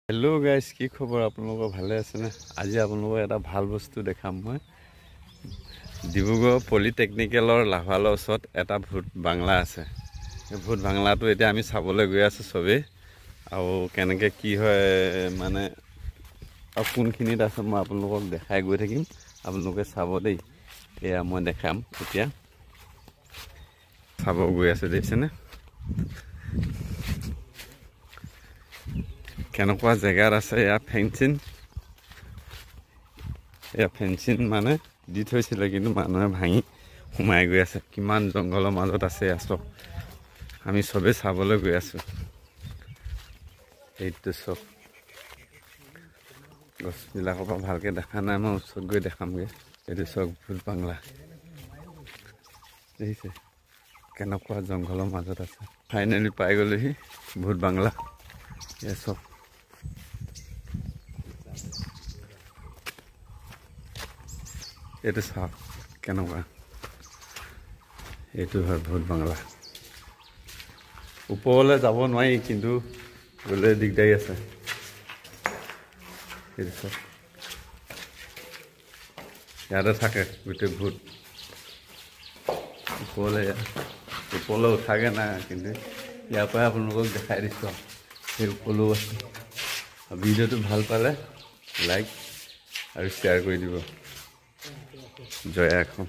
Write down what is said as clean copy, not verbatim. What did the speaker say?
Hello' guys, কি খবৰ? আপোনালোকৰ ভালে আছেনে? আজি আপোনালোকক এটা ভাল বস্তু দেখাম। মই ডিব্ৰুগড় পলিটেকনিকেলৰ লাভালৰ ওচৰত এটা ভূত বাংলা আছে। এই ভূত বাংলাটো এতিয়া আমি চাবলৈ গৈ আছোঁ চবেই। আৰু কেনেকৈ কি হয় মানে আৰু কোনখিনিত আছে মই আপোনালোকক দেখাই গৈ থাকিম। আপোনালোকে চাব দেই। এয়া মই দেখাম এতিয়া। চাব গৈ আছোঁ, দেখিছেনে কেনেকুৱা জেগাত আছে। এয়া ফেঞ্চিং, এয়া ফেঞ্চিং মানে দি থৈছিলে, কিন্তু মানুহে ভাঙি সোমাই গৈ আছে। কিমান জংঘলৰ মাজত আছে চব। আমি চবেই চাবলৈ গৈ আছোঁ। এইটো চব গছবিলাকৰ পৰা ভালকৈ দেখা নাই, মই ওচৰত গৈ দেখামগৈ। এইটো চব ভূত বাংলা, দেখিছে কেনেকুৱা জংঘলৰ মাজত আছে। ফাইনেলি পাই গ'লোহি ভূত বাংলা। এয়া চব এইটো চাওক কেনেকুৱা। এইটো হয় ভূত বাংলা। ওপৰলৈ যাব নোৱাৰি, কিন্তু গ'লে দিগদাৰী আছে। এইটো চাওক, ইয়াতে থাকে গোটেই ভূত। ওপৰলৈ উঠাগে নাই, কিন্তু ইয়াৰ পৰাই আপোনালোকক দেখাই দিছোঁ আৰু সেই ওপৰলৈও আছে। ভিডিঅ'টো ভাল পালে লাইক আৰু শ্বেয়াৰ কৰি দিব। জয় আইঅসম।